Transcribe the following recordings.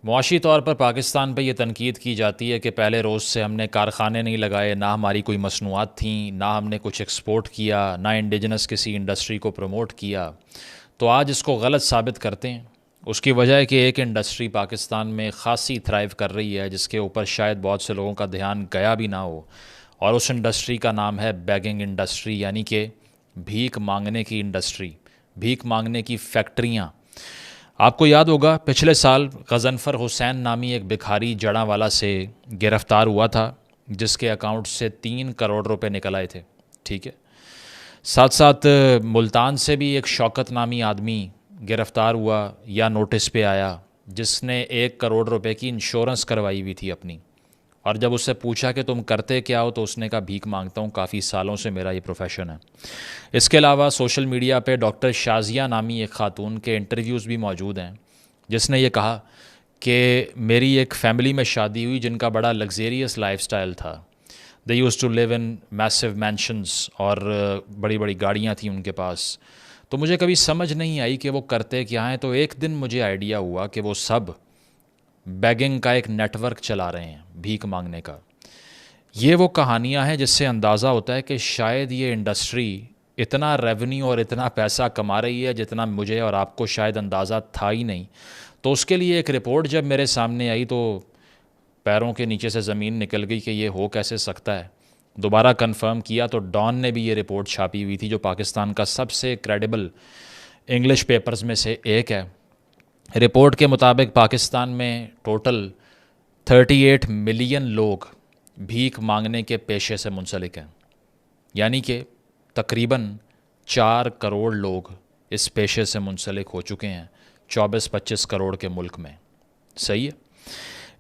मुआशी तौर पर पाकिस्तान पे ये तनकीद की जाती है कि पहले रोज़ से हमने कारखाने नहीं लगाए, ना हमारी कोई मसनूआत थी, ना हमने कुछ एक्सपोर्ट किया, ना इंडिजिनस किसी इंडस्ट्री को प्रमोट किया। तो आज इसको गलत साबित करते हैं। उसकी वजह है कि एक इंडस्ट्री पाकिस्तान में ख़ासी थ्राइव कर रही है, जिसके ऊपर शायद बहुत से लोगों का ध्यान गया भी ना हो। और उस इंडस्ट्री का नाम है बैगिंग इंडस्ट्री, यानी कि भीख मांगने की इंडस्ट्री, भीख मांगने की फैक्ट्रियाँ। आपको याद होगा पिछले साल गज़नफ़र हुसैन नामी एक भिखारी जड़ांवाला से गिरफ़्तार हुआ था, जिसके अकाउंट से 3 करोड़ रुपए निकल आए थे। ठीक है। साथ साथ मुल्तान से भी एक शौकत नामी आदमी गिरफ़्तार हुआ या नोटिस पे आया, जिसने 1 करोड़ रुपए की इंश्योरेंस करवाई हुई थी अपनी। और जब उससे पूछा कि तुम करते क्या हो, तो उसने कहा भीख मांगता हूँ, काफ़ी सालों से मेरा ये प्रोफेशन है। इसके अलावा सोशल मीडिया पे डॉक्टर शाजिया नामी एक ख़ातून के इंटरव्यूज़ भी मौजूद हैं, जिसने ये कहा कि मेरी एक फ़ैमिली में शादी हुई जिनका बड़ा लग्जेरियस लाइफस्टाइल था। They used to live in massive mansions, और बड़ी बड़ी गाड़ियाँ थी उनके पास। तो मुझे कभी समझ नहीं आई कि वो करते क्या हैं। तो एक दिन मुझे आइडिया हुआ कि वो सब बैगिंग का एक नेटवर्क चला रहे हैं, भीख मांगने का। ये वो कहानियाँ हैं जिससे अंदाज़ा होता है कि शायद ये इंडस्ट्री इतना रेवेन्यू और इतना पैसा कमा रही है जितना मुझे और आपको शायद अंदाज़ा था ही नहीं। तो उसके लिए एक रिपोर्ट जब मेरे सामने आई तो पैरों के नीचे से ज़मीन निकल गई कि ये हो कैसे सकता है। दोबारा कंफर्म किया तो डॉन ने भी ये रिपोर्ट छापी हुई थी, जो पाकिस्तान का सबसे क्रेडिबल इंग्लिश पेपर्स में से एक है। रिपोर्ट के मुताबिक पाकिस्तान में टोटल 38 मिलियन लोग भीख मांगने के पेशे से मुंसलिक हैं, यानी कि तकरीबन 4 करोड़ लोग इस पेशे से मुंसलिक हो चुके हैं 24-25 करोड़ के मुल्क में। सही है।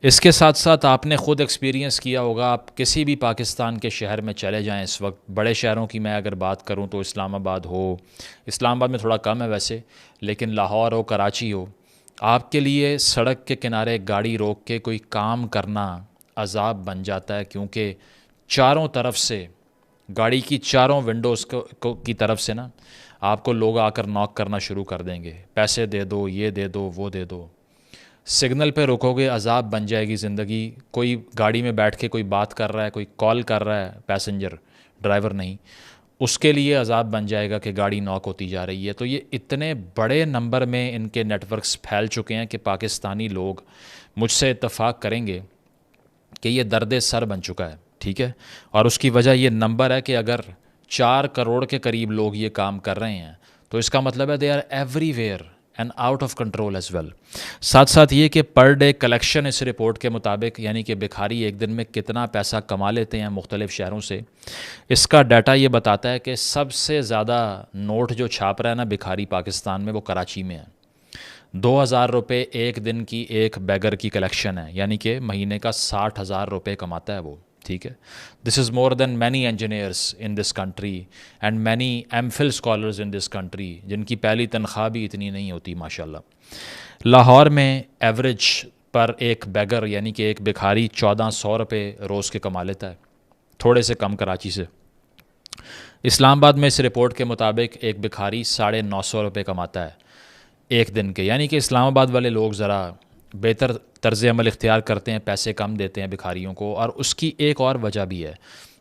इसके साथ साथ आपने ख़ुद एक्सपीरियंस किया होगा, आप किसी भी पाकिस्तान के शहर में चले जाएं इस वक्त। बड़े शहरों की मैं अगर बात करूं तो इस्लामाबाद हो, इस्लामाबाद में थोड़ा कम है वैसे, लेकिन लाहौर हो, कराची हो, आपके लिए सड़क के किनारे गाड़ी रोक के कोई काम करना अजाब बन जाता है, क्योंकि चारों तरफ से, गाड़ी की चारों विंडोज़ की तरफ से ना, आपको लोग आकर नॉक करना शुरू कर देंगे, पैसे दे दो, ये दे दो, वो दे दो। सिग्नल पे रुकोगे अजाब बन जाएगी ज़िंदगी। कोई गाड़ी में बैठ के कोई बात कर रहा है, कोई कॉल कर रहा है, पैसेंजर, ड्राइवर नहीं, उसके लिए अजाब बन जाएगा कि गाड़ी नॉक होती जा रही है। तो ये इतने बड़े नंबर में इनके नेटवर्क्स फैल चुके हैं कि पाकिस्तानी लोग मुझसे इत्तफाक करेंगे कि ये दर्द सर बन चुका है। ठीक है। और उसकी वजह ये नंबर है कि अगर 4 करोड़ के करीब लोग ये काम कर रहे हैं, तो इसका मतलब है they are everywhere and out of control as well. साथ साथ ये कि पर डे कलेक्शन इस रिपोर्ट के मुताबिक, यानी कि भिखारी एक दिन में कितना पैसा कमा लेते हैं मुख्तलिफ़ शहरों से, इसका डाटा ये बताता है कि सबसे ज़्यादा नोट जो छाप रहा है ना भिखारी पाकिस्तान में, वो कराची में है। 2,000 रुपये एक दिन की एक बैगर की कलेक्शन है, यानी कि महीने का 60,000 रुपये कमाता है वो। ठीक है। This is more than many engineers in this country and many MPhil scholars in this country, जिनकी पहली तनख्वाह भी इतनी नहीं होती माशाल्लाह। लाहौर में एवरेज पर एक बैगर, यानी कि एक भिखारी, 1,400 रुपये रोज़ के कमा लेता है, थोड़े से कम कराची से। इस्लामाबाद में इस रिपोर्ट के मुताबिक एक भिखारी 950 रुपये कमाता है एक दिन के, यानी कि इस्लामाबाद वाले लोग ज़रा बेहतर तर्ज़ अमल इख्तियार करते हैं, पैसे कम देते हैं भिखारियों को। और उसकी एक और वजह भी है,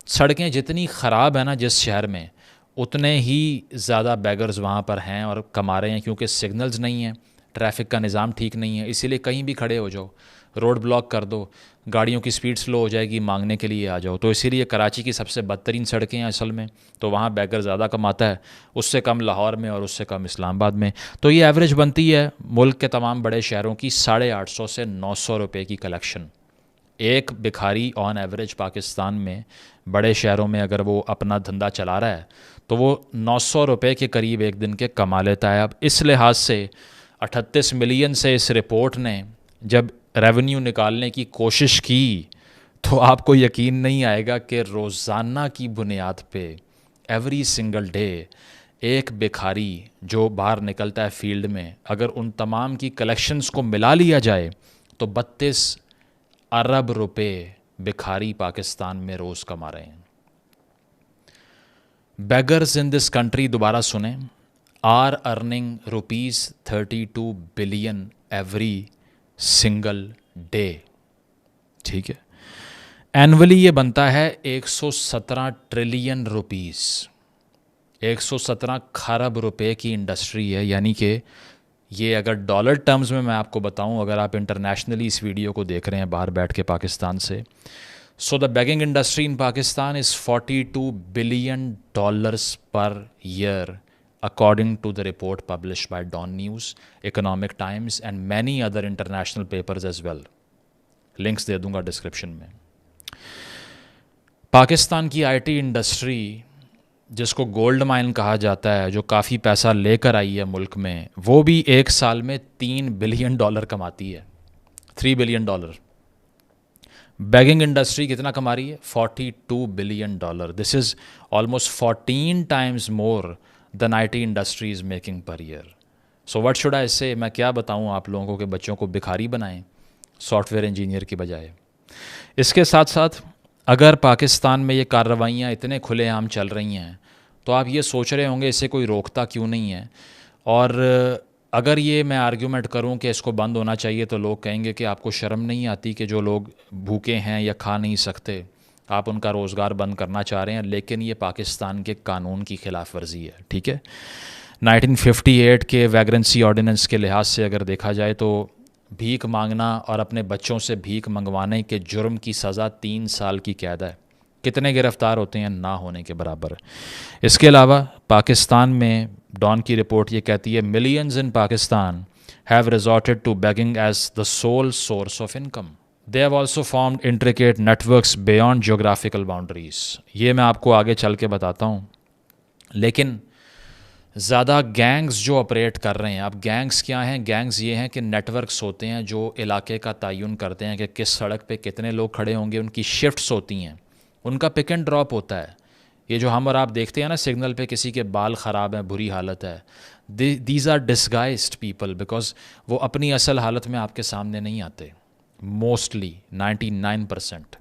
सड़कें जितनी ख़राब है ना जिस शहर में, उतने ही ज़्यादा बैगर्स वहाँ पर हैं और कमा रहे हैं, क्योंकि सिग्नल्स नहीं हैं, ट्रैफिक का निज़ाम ठीक नहीं है। इसीलिए कहीं भी खड़े हो जाओ, रोड ब्लॉक कर दो, गाड़ियों की स्पीड स्लो हो जाएगी, मांगने के लिए आ जाओ। तो इसीलिए कराची की सबसे बदतरीन सड़कें हैं असल में, तो वहाँ बैगर ज़्यादा कमाता है, उससे कम लाहौर में और उससे कम इस्लामाबाद में। तो ये एवरेज बनती है मुल्क के तमाम बड़े शहरों की 850 से 900 रुपये की कलेक्शन। एक भिखारी ऑन एवरेज पाकिस्तान में बड़े शहरों में अगर वो अपना धंधा चला रहा है, तो वो 900 रुपये के करीब एक दिन के कमा लेता है। अब इस लिहाज से 38 मिलियन से इस रिपोर्ट ने जब रेवेन्यू निकालने की कोशिश की, तो आपको यकीन नहीं आएगा कि रोज़ाना की बुनियाद पे, एवरी सिंगल डे, एक भिखारी जो बाहर निकलता है फील्ड में, अगर उन तमाम की कलेक्शंस को मिला लिया जाए तो 32 अरब रुपए भिखारी पाकिस्तान में रोज़ कमा रहे हैं। बेगर्स इन दिस कंट्री, दोबारा सुने, are earning ₹32 billion every single day. ठीक है, एनुअली ये बनता है 117 ट्रिलियन रुपीस, 117 खरब रुपए की इंडस्ट्री है। यानी कि ये अगर डॉलर टर्म्स में मैं आपको बताऊं, अगर आप इंटरनेशनली इस वीडियो को देख रहे हैं बाहर बैठ के पाकिस्तान से, so the begging industry in Pakistan is $42 billion per year according to the report published by Dawn News, Economic Times and many other international papers as well. Links दे दूंगा डिस्क्रिप्शन में। पाकिस्तान की आईटी इंडस्ट्री, जिसको गोल्ड माइन कहा जाता है, जो काफ़ी पैसा लेकर आई है मुल्क में, वो भी एक साल में $3 बिलियन कमाती है, $3 बिलियन। बैगिंग इंडस्ट्री कितना कमा रही है? $42 billion. This is almost 14 times more than IT industry is making per year. So what should I से? मैं क्या बताऊं आप लोगों को कि बच्चों को भिखारी बनाएं सॉफ्टवेयर इंजीनियर की बजाय। इसके साथ साथ अगर पाकिस्तान में ये कार्रवाइयाँ इतने खुलेआम चल रही हैं तो आप ये सोच रहे होंगे इसे कोई रोकता क्यों नहीं है। और अगर ये मैं आर्ग्यूमेंट करूं कि इसको बंद होना चाहिए तो लोग कहेंगे कि आपको शर्म नहीं आती कि जो लोग भूखे हैं या खा नहीं सकते, आप उनका रोज़गार बंद करना चाह रहे हैं। लेकिन ये पाकिस्तान के कानून की खिलाफ वर्जी है। ठीक है, 1958 के वैग्रेंसी ऑर्डिनेंस के लिहाज से अगर देखा जाए तो भीख मांगना और अपने बच्चों से भीख मंगवाने के जुर्म की सज़ा 3 साल की कैद है। कितने गिरफ्तार होते हैं? ना होने के बराबर। इसके अलावा पाकिस्तान में डॉन की रिपोर्ट ये कहती है, millions in Pakistan have resorted to begging as the sole source of income. They have also formed intricate networks beyond geographical boundaries. ये मैं आपको आगे चल के बताता हूँ। लेकिन ज़्यादा गैंग्स जो ऑपरेट कर रहे हैं, अब गैंग्स क्या हैं? गैंग्स ये हैं कि नेटवर्क्स होते हैं जो इलाके का तयन करते हैं कि किस सड़क पे कितने लोग खड़े होंगे। उनकी शिफ्ट्स होती हैं, उनका पिक एंड ड्रॉप होता है। ये जो हम और आप देखते हैं ना सिग्नल पे किसी के बाल ख़राब हैं, बुरी हालत है, these are disguised people, because वो अपनी असल हालत में आपके सामने नहीं आते। मोस्टली 99%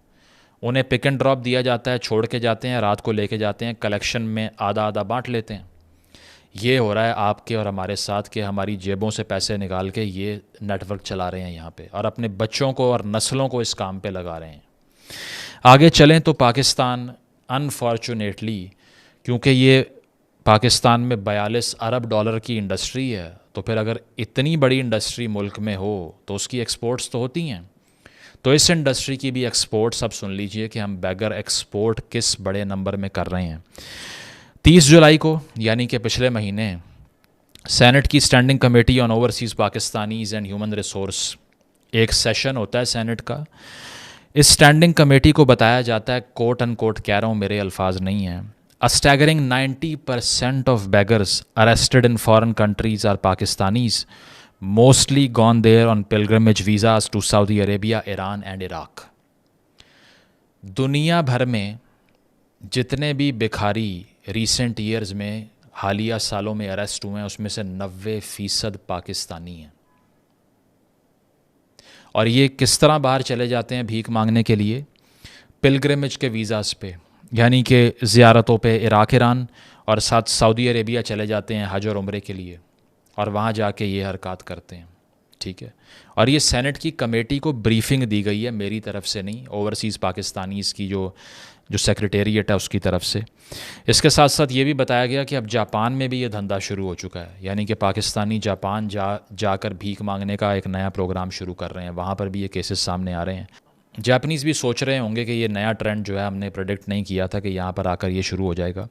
उन्हें पिक एंड ड्रॉप दिया जाता है, छोड़ के जाते हैं, रात को लेके जाते हैं, कलेक्शन में आधा आधा बांट लेते हैं। ये हो रहा है आपके और हमारे साथ कि हमारी जेबों से पैसे निकाल के ये नेटवर्क चला रहे हैं यहाँ पे, और अपने बच्चों को और नस्लों को इस काम पे लगा रहे हैं। आगे चलें तो पाकिस्तान अनफॉर्चुनेटली, क्योंकि ये पाकिस्तान में $42 अरब की इंडस्ट्री है, तो फिर अगर इतनी बड़ी इंडस्ट्री मुल्क में हो तो उसकी एक्सपोर्ट्स तो होती हैं। तो इस इंडस्ट्री की भी एक्सपोर्ट्स, अब सुन लीजिए कि हम बैगर एक्सपोर्ट किस बड़े नंबर में कर रहे हैं। 30 जुलाई को यानी कि पिछले महीने सेनेट की standing committee on overseas Pakistanis and human resource, एक सेशन होता है सेनेट का। इस स्टैंडिंग कमेटी को बताया जाता है, कोट एंड कोट कह रहा हूँ, मेरे अल्फाज नहीं हैं, A staggering 90% of beggars arrested in foreign countries are Pakistanis, mostly gone there on pilgrimage visas to Saudi Arabia, Iran and Iraq. दुनिया भर में जितने भी भिखारी रिसेंट ईयर्स में, हालिया सालों में अरेस्ट हुए हैं, उसमें से 90% पाकिस्तानी हैं। और ये किस तरह बाहर चले जाते हैं भीख मांगने के लिए? पिलग्रिमेज के वीज़ास पे, यानी कि ज़ियारतों पे इराक़, ईरान और साथ सऊदी अरेबिया चले जाते हैं हज और उम्रे के लिए, और वहाँ जाके ये हरकत करते हैं। ठीक है, और ये सेनेट की कमेटी को ब्रीफिंग दी गई है, मेरी तरफ से नहीं, ओवरसीज़ पाकिस्तानीज़ की जो सेक्रेटेरिएट है उसकी तरफ से। इसके साथ साथ ये भी बताया गया कि अब जापान में भी ये धंधा शुरू हो चुका है, यानी कि पाकिस्तानी जापान जाकर भीख मांगने का एक नया प्रोग्राम शुरू कर रहे हैं। वहाँ पर भी ये केसेस सामने आ रहे हैं। जापानीज़ भी सोच रहे होंगे कि ये नया ट्रेंड जो है हमने प्रेडिक्ट नहीं किया था कि यहाँ पर आकर ये शुरू हो जाएगा।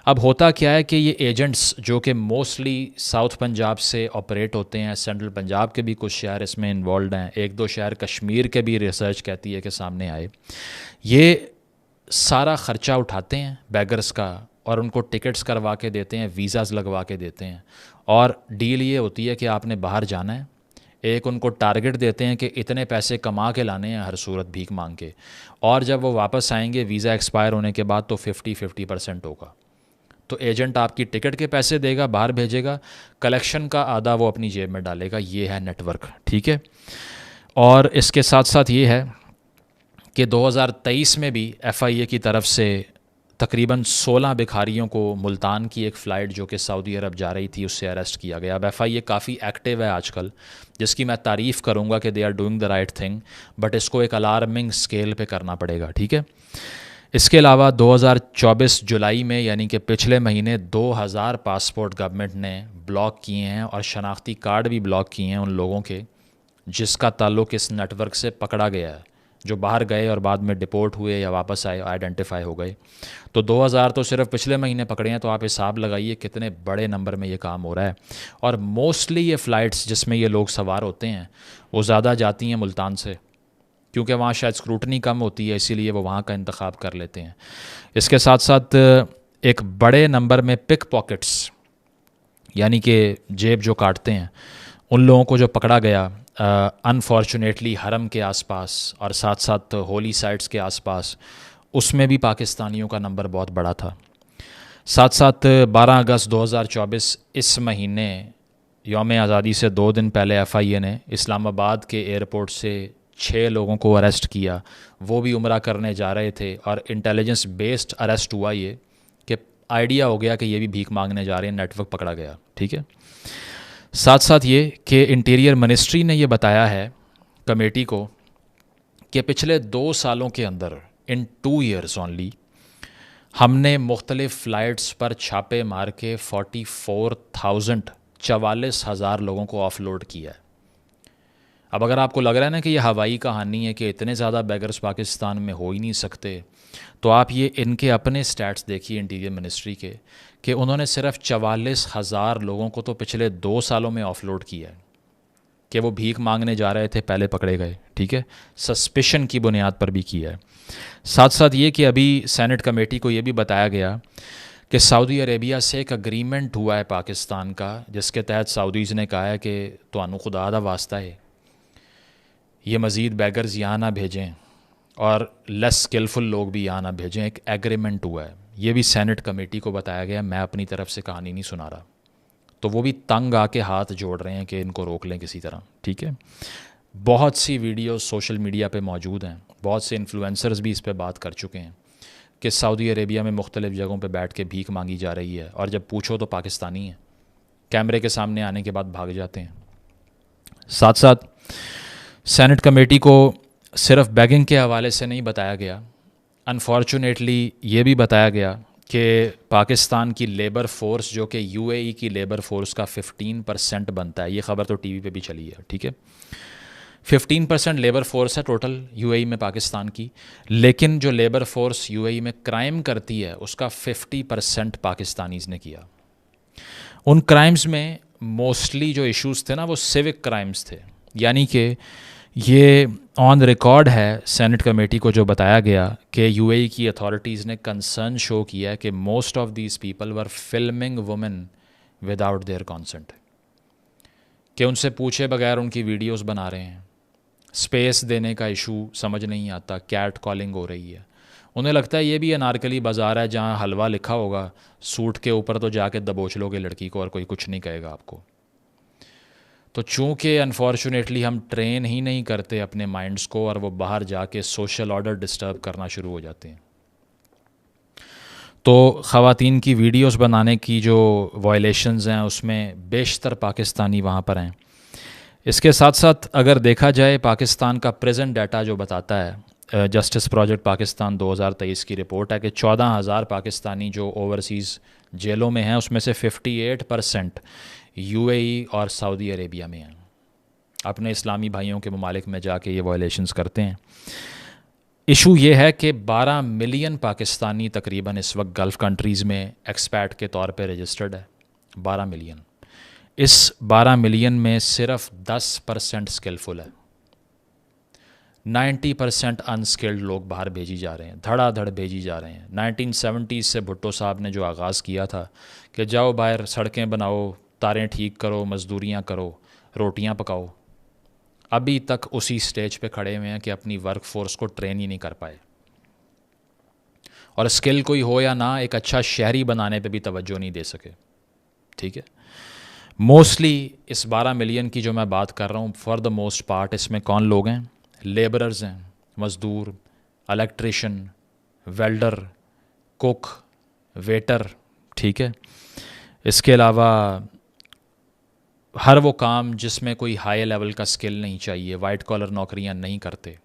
अब होता क्या है कि ये एजेंट्स जो कि मोस्टली साउथ पंजाब से ऑपरेट होते हैं, सेंट्रल पंजाब के भी कुछ शहर इसमें इन्वॉल्व हैं, 1-2 शहर कश्मीर के भी रिसर्च कहती है कि सामने आए, ये सारा ख़र्चा उठाते हैं बैगर्स का और उनको टिकट्स करवा के देते हैं, वीज़ाज़ लगवा के देते हैं। और डील ये होती है कि आपने बाहर जाना है, एक उनको टारगेट देते हैं कि इतने पैसे कमा के लाने हैं हर सूरत भीख मांग के, और जब वो वापस आएंगे वीज़ा एक्सपायर होने के बाद तो 50% होगा। तो एजेंट आपकी टिकट के पैसे देगा, बाहर भेजेगा, कलेक्शन का आधा वो अपनी जेब में डालेगा। ये है नेटवर्क। ठीक है, और इसके साथ साथ ये है कि 2023 में भी FIA की तरफ से तकरीबन 16 भिखारियों को मुल्तान की एक फ़्लाइट जो कि सऊदी अरब जा रही थी उससे अरेस्ट किया गया। अब FIA काफ़ी एक्टिव है आजकल, जिसकी मैं तारीफ़ करूँगा कि they are doing the right thing, but इसको एक अलार्मिंग स्केल पे करना पड़ेगा, ठीक है। इसके अलावा 2024 जुलाई में यानी कि पिछले महीने 2000 पासपोर्ट गवर्नमेंट ने ब्लॉक किए हैं और शनाख्ती कार्ड भी ब्लॉक किए हैं उन लोगों के जिसका ताल्लुक़ इस नेटवर्क से पकड़ा गया है, जो बाहर गए और बाद में डिपोर्ट हुए या वापस आए, आइडेंटिफाई हो गए। तो 2000 तो सिर्फ पिछले महीने पकड़े हैं, तो आप हिसाब लगाइए कितने बड़े नंबर में ये काम हो रहा है। और मोस्टली ये फ़्लाइट्स जिसमें ये लोग सवार होते हैं वो ज़्यादा जाती हैं मुल्तान से, क्योंकि वहाँ शायद स्क्रूटनी कम होती है, इसीलिए वो वहाँ का इंतखाब कर लेते हैं। इसके साथ साथ एक बड़े नंबर में पिक पॉकेट्स यानी कि जेब जो काटते हैं उन लोगों को जो पकड़ा गया अनफॉर्चुनेटली हरम के आसपास और साथ साथ होली साइट्स के आसपास, उसमें भी पाकिस्तानियों का नंबर बहुत बड़ा था। साथ साथ 12 अगस्त 2024 इस महीने यौम आज़ादी से 2 दिन पहले FIA ने इस्लामाबाद के एयरपोर्ट से 6 लोगों को अरेस्ट किया। वो भी उम्रा करने जा रहे थे और इंटेलिजेंस बेस्ड अरेस्ट हुआ ये कि आइडिया हो गया कि ये भी भीख मांगने जा रहे हैं, नेटवर्क पकड़ा गया, ठीक है। साथ साथ ये कि इंटीरियर मिनिस्ट्री ने ये बताया है कमेटी को कि पिछले 2 सालों के अंदर इन 2 ईयर्स ओनली हमने मुख्तलिफ़ फ़्लाइट्स पर छापे मार के 44,000 लोगों को ऑफलोड किया है। अब अगर आपको लग रहा है ना कि ये हवाई कहानी है कि इतने ज़्यादा बैगर्स पाकिस्तान में हो ही नहीं सकते, तो आप ये इनके अपने स्टैट्स देखिए इंटीरियर मिनिस्ट्री के कि उन्होंने सिर्फ 44,000 लोगों को तो पिछले 2 सालों में ऑफलोड किया है कि वो भीख मांगने जा रहे थे, पहले पकड़े गए, ठीक है, सस्पिशन की बुनियाद पर भी किया है। साथ साथ ये कि अभी सेनेट कमेटी को ये भी बताया गया कि सऊदी अरेबिया से एक अग्रीमेंट हुआ है पाकिस्तान का, जिसके तहत सऊदीज़ ने कहा है कि तुहानू खुदा दा वास्ता है ये मज़ीद बैगर्स यहाँ ना भेजें और लेस स्किलफुल लोग भी यहाँ ना भेजें। एक एग्रीमेंट हुआ है, ये भी सेनेट कमेटी को बताया गया। मैं अपनी तरफ से कहानी नहीं सुना रहा, तो वो भी तंग आके हाथ जोड़ रहे हैं कि इनको रोक लें किसी तरह, ठीक है। बहुत सी वीडियो सोशल मीडिया पे मौजूद हैं, बहुत से इन्फ्लुएंसर्स भी इस पे बात कर चुके हैं कि सऊदी अरेबिया में मुख्तलिफ़ जगहों पे बैठ के भीख मांगी जा रही है और जब पूछो तो पाकिस्तानी है, कैमरे के सामने आने के बाद भाग जाते हैं। साथ साथ सेनेट कमेटी को सिर्फ बैगिंग के हवाले से नहीं बताया गया, अनफॉर्चुनेटली ये भी बताया गया कि पाकिस्तान की लेबर फोर्स जो कि UAE की लेबर फोर्स का 15% बनता है, ये ख़बर तो TV पे भी चली है, ठीक है। 15% लेबर फोर्स है टोटल UAE में पाकिस्तान की, लेकिन जो लेबर फोर्स UAE में क्राइम करती है उसका 50% पाकिस्तानीज़ ने किया। उन क्राइम्स में मोस्टली जो इश्यूज़ थे ना वो सिविक क्राइम्स थे, यानी कि ये ऑन रिकॉर्ड है सेनेट कमेटी को जो बताया गया कि UAE की अथॉरिटीज़ ने कंसर्न शो किया है कि most of these people were filming women without their consent, कि उनसे पूछे बगैर उनकी वीडियोस बना रहे हैं। स्पेस देने का इशू समझ नहीं आता, कैट कॉलिंग हो रही है। उन्हें लगता है ये भी अनारकली बाज़ार है जहाँ हलवा लिखा होगा सूट के ऊपर, तो जाके दबोच लोगे लड़की को और कोई कुछ नहीं कहेगा आपको। तो चूँकि अनफॉर्चुनेटली हम ट्रेन ही नहीं करते अपने माइंड्स को और वो बाहर जाके सोशल ऑर्डर डिस्टर्ब करना शुरू हो जाते हैं, तो ख़वातीन की वीडियोस बनाने की जो वायलेशंस हैं उसमें बेशतर पाकिस्तानी वहाँ पर हैं। इसके साथ साथ अगर देखा जाए पाकिस्तान का प्रेजेंट डाटा जो बताता है, जस्टिस प्रोजेक्ट पाकिस्तान 2023 की रिपोर्ट है कि 14,000 पाकिस्तानी जो ओवरसीज़ जेलों में हैं उसमें से 58% UAE और सऊदी अरेबिया में हैं। अपने इस्लामी भाइयों के ममालिक में जाके ये वायलेशंस करते हैं। इशू ये है कि 12 मिलियन पाकिस्तानी तकरीबन इस वक्त गल्फ़ कंट्रीज़ में एक्सपैट के तौर पे रजिस्टर्ड है, 12 मिलियन। इस 12 मिलियन में सिर्फ 10% स्किलफुल है, 90% अनस्किल्ड लोग बाहर भेजी जा रहे हैं, धड़ाधड़ भेजी जा रहे हैं। 1970s से भुट्टो साहब ने जो आगाज़ किया था कि जाओ बाहर सड़कें बनाओ, तारें ठीक करो, मज़दूरियाँ करो, रोटियाँ पकाओ, अभी तक उसी स्टेज पे खड़े हुए हैं कि अपनी वर्क फोर्स को ट्रेन ही नहीं कर पाए। और स्किल कोई हो या ना, एक अच्छा शहरी बनाने पे भी तवज्जो नहीं दे सके, ठीक है। मोस्टली इस 12 मिलियन की जो मैं बात कर रहा हूँ, फॉर द मोस्ट पार्ट इसमें कौन लोग हैं? लेबरर्स हैं, मज़दूर, इलेक्ट्रिशियन, वेल्डर, कुक, वेटर, ठीक है। इसके अलावा हर वो काम जिसमें कोई हाई लेवल का स्किल नहीं चाहिए, वाइट कॉलर नौकरियां नहीं करते।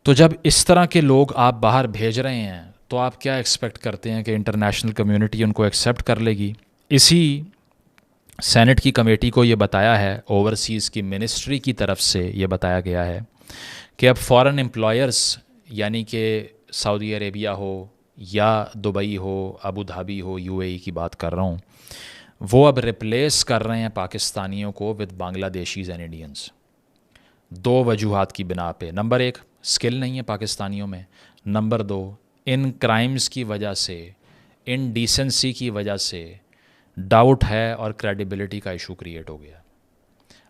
तो जब इस तरह के लोग आप बाहर भेज रहे हैं तो आप क्या एक्सपेक्ट करते हैं कि इंटरनेशनल कम्युनिटी उनको एक्सेप्ट कर लेगी? इसी सेनेट की कमेटी को ये बताया है, ओवरसीज़ की मिनिस्ट्री की तरफ से ये बताया गया है कि अब फॉरेन एम्प्लॉयर्स, यानी कि सऊदी अरेबिया हो या दुबई हो, अबू धाबी हो, यूएई की बात कर रहा हूँ, वो अब रिप्लेस कर रहे हैं पाकिस्तानियों को विद बांग्लादेशीज़ एंड इंडियंस। दो वजूहात की बिना पे। नंबर एक, स्किल नहीं है पाकिस्तानियों में। नंबर दो, इन क्राइम्स की वजह से, इन डिसेंसी की वजह से डाउट है और क्रेडिबिलिटी का इशू क्रिएट हो गया।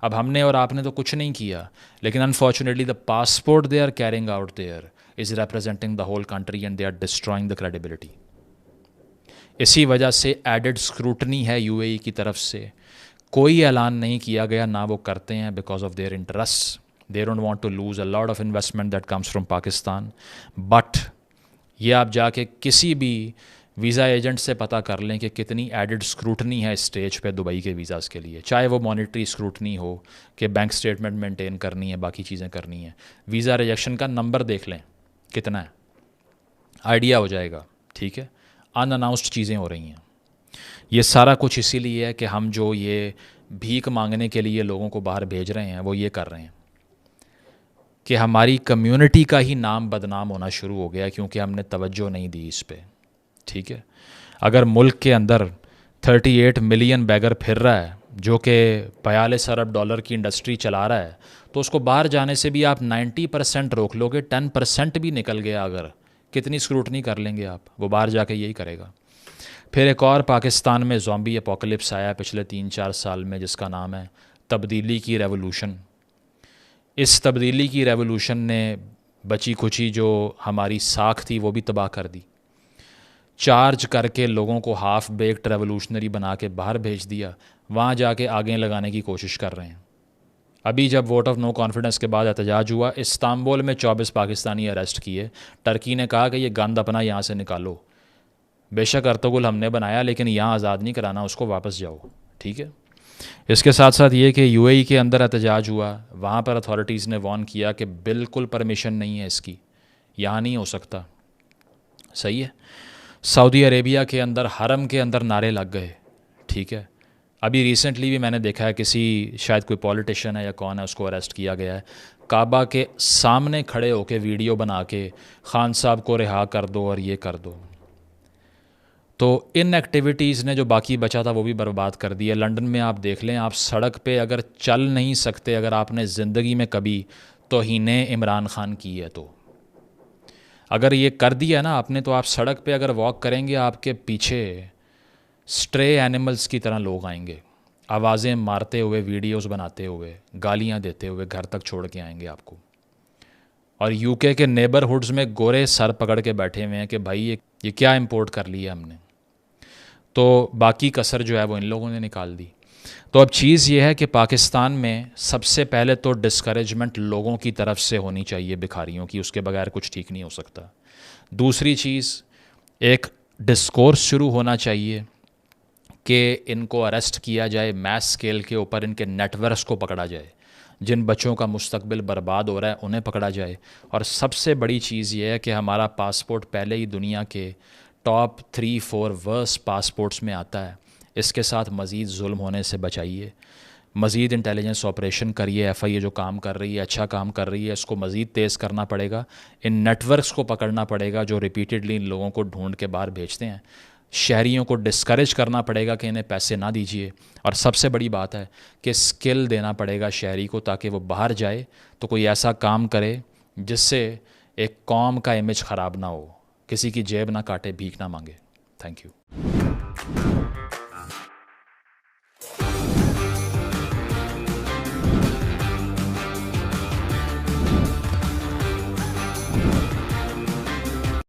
अब हमने और आपने तो कुछ नहीं किया, लेकिन unfortunately the passport they are carrying out there is representing the whole country and they are destroying the credibility. इसी वजह से एडेड स्क्रूटनी है यूएई की तरफ से। कोई ऐलान नहीं किया गया, ना वो करते हैं, because of their interest. They don't want to lose a lot of investment that comes from Pakistan. But ये आप जाके किसी भी वीज़ा एजेंट से पता कर लें कि कितनी एडेड स्क्रूटनी है स्टेज पे दुबई के वीज़ाज़ के लिए, चाहे वो मॉनेटरी स्क्रूटनी हो कि बैंक स्टेटमेंट मेंटेन करनी है, बाकी चीज़ें करनी है। वीज़ा रिजेक्शन का नंबर देख लें कितना है, आइडिया हो जाएगा, ठीक है। अनअनाउंस्ड चीज़ें हो रही हैं। ये सारा कुछ इसीलिए है कि हम जो ये भीख मांगने के लिए लोगों को बाहर भेज रहे हैं वो ये कर रहे हैं कि हमारी कम्युनिटी का ही नाम बदनाम होना शुरू हो गया क्योंकि हमने तवज्जो नहीं दी इस पे, ठीक है। अगर मुल्क के अंदर 38 मिलियन बैगर फिर रहा है जो कि 42 अरब डॉलर की इंडस्ट्री चला रहा है, तो उसको बाहर जाने से भी आप 90% रोक लोगे, 10% भी निकल गया अगर, कितनी स्क्रूटनी कर लेंगे आप? वो बाहर जाके यही करेगा। फिर एक और पाकिस्तान में ज़ॉम्बी एपोकलिप्स आया पिछले 3-4 साल में, जिसका नाम है तब्दीली की रेवोल्यूशन। इस तब्दीली की रेवोल्यूशन ने बची खुची जो हमारी साख थी वो भी तबाह कर दी। चार्ज करके लोगों को हाफ बेक्ड रेवोल्यूशनरी बना के बाहर भेज दिया, वहाँ जाके आगे लगाने की कोशिश कर रहे हैं। अभी जब वोट ऑफ नो कॉन्फिडेंस के बाद एहतजाज हुआ, इस्तांबुल में 24 पाकिस्तानी अरेस्ट किए। टर्की ने कहा कि ये गंद अपना यहाँ से निकालो, बेशक अर्तुगरुल हमने बनाया लेकिन यहाँ आज़ाद नहीं कराना, उसको वापस जाओ, ठीक है। इसके साथ साथ ये कि यूएई के अंदर एहतजाज हुआ, वहाँ पर अथॉरिटीज़ ने वार्न किया कि बिल्कुल परमिशन नहीं है इसकी, यहाँ नहीं हो सकता, सही है। सऊदी अरेबिया के अंदर हरम के अंदर नारे लग गए, ठीक है। अभी रिसेंटली भी मैंने देखा है किसी, शायद कोई पॉलिटिशियन है या कौन है, उसको अरेस्ट किया गया है। काबा के सामने खड़े होकर वीडियो बना के खान साहब को रिहा कर दो और ये कर दो। तो इन एक्टिविटीज़ ने जो बाकी बचा था वो भी बर्बाद कर दिया। लंदन में आप देख लें, आप सड़क पे अगर चल नहीं सकते, अगर आपने ज़िंदगी में कभी तौहीने इमरान खान की है तो, अगर ये कर दिया ना आपने, तो आप सड़क पे अगर वॉक करेंगे आपके पीछे स्ट्रे एनिमल्स की तरह लोग आएंगे, आवाज़ें मारते हुए, वीडियोस बनाते हुए, गालियां देते हुए घर तक छोड़ के आएंगे आपको। और यूके के नेबरहुड्स में गोरे सर पकड़ के बैठे हुए हैं कि भाई ये क्या इंपोर्ट कर लिया हमने। तो बाकी कसर जो है वो इन लोगों ने निकाल दी। तो अब चीज़ ये है कि पाकिस्तान में सबसे पहले तो डिस्करेजमेंट लोगों की तरफ से होनी चाहिए, भिखारियों की, उसके बगैर कुछ ठीक नहीं हो सकता। दूसरी चीज़, एक डिस्कोर्स शुरू होना चाहिए कि इनको अरेस्ट किया जाए, मैस स्केल के ऊपर इनके नेटवर्क्स को पकड़ा जाए, जिन बच्चों का मुस्तकबिल बर्बाद हो रहा है उन्हें पकड़ा जाए। और सबसे बड़ी चीज़ ये है कि हमारा पासपोर्ट पहले ही दुनिया के टॉप 3-4 वर्स्ट पासपोर्ट्स में आता है। इसके साथ मज़ीद जुल्म होने से बचाइए, मज़ीद इंटेलिजेंस ऑपरेशन करिए। FIA जो काम कर रही है, अच्छा काम कर रही है, इसको मज़ीद तेज़ करना पड़ेगा। इन नेटवर्क्स को पकड़ना पड़ेगा जो रिपीटेडली इन लोगों को ढूंढ के बाहर भेजते हैं। शहरियों को डिस्करेज करना पड़ेगा कि इन्हें पैसे ना दीजिए। और सबसे बड़ी बात है कि स्किल देना पड़ेगा शहरी को, ताकि वो बाहर जाए तो कोई ऐसा काम करे जिससे एक कौम का इमेज ख़राब ना हो, किसी की जेब ना काटे, भीख ना मांगे। Thank you.